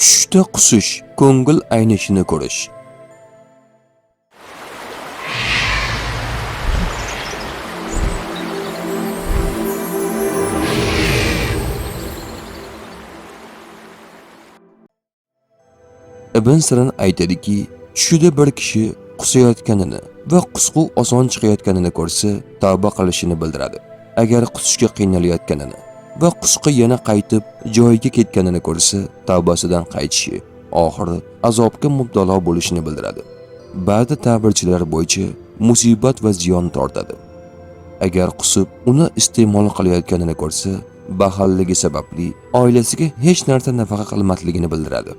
Tushda qusish, ko'ngil aynishini ko'rish. Ibn Sirin aytadiki, tushida bir kishi qusayotganini va qusquv oson chiqayotganini ko'rsa, tavba qilishini bildiradi. Agar qusishga qiynalayotganini va qusqi yana qaytib joyiga ketganini ko'rsa, tavbasidan qaytishi, oxiri azobga mubtalo bo'lishini bildiradi. Ba'zi ta'birchilar bo'yicha musibat va ziyon tortadi. Agar qusib, uni iste'mol qilayotganini ko'rsa, baxalligi sababli oilasiga hech narsa nafaqa qilmasligini bildiradi.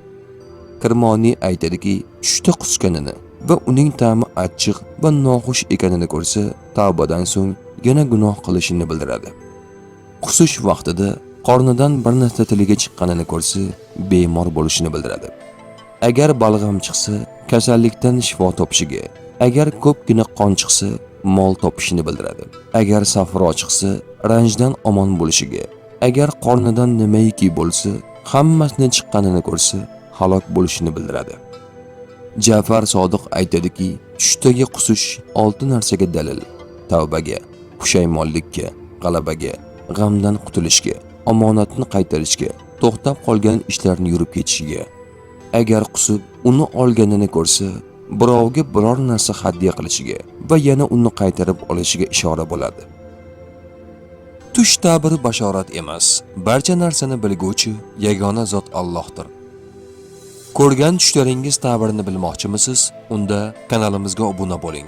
Kirmoniy aytadiki, tushda qusganini va uning ta'mi achchiq va noxush ekanini ko'rsa, tavbadan so'ng yana gunoh qilishini bildiradi. Qusish vaqtida qornidan bir narsa tiliga chiqqanini ko'rsa, bemor bo'lishini bildiradi. Agar balg'am chiqsa, kasallikdan shifo topishiga, agar ko'pgina qon chiqsa, mol topishini bildiradi. Agar safro chiqsa, ranjdan omon bo'lishiga, agar qornidan nimaiki bo'lsa, hammasini chiqqanini ko'rsa, halok bo'lishini bildiradi. Ja'far Sodiq aytadiki, tushdagi qusish 6 narsaga dalil: tavbaga, pushaymonlikka, g'alabaga, g'amdan qutulishga, omonatni qaytarishga, to'xtab qolgan ishlarni yurib ketishiga. Agar qusib, uni olganini ko'rsa, birovga biror narsa hadya qilishiga va yana uni qaytarib olishiga ishora bo'ladi. Tush ta'biri bashorat emas, barcha narsani bilguvchi yagona zot Allohdir. Ko'rgan tushlaringiz ta'birini bilmoqchimisiz? Unda kanalimizga obuna bo'ling.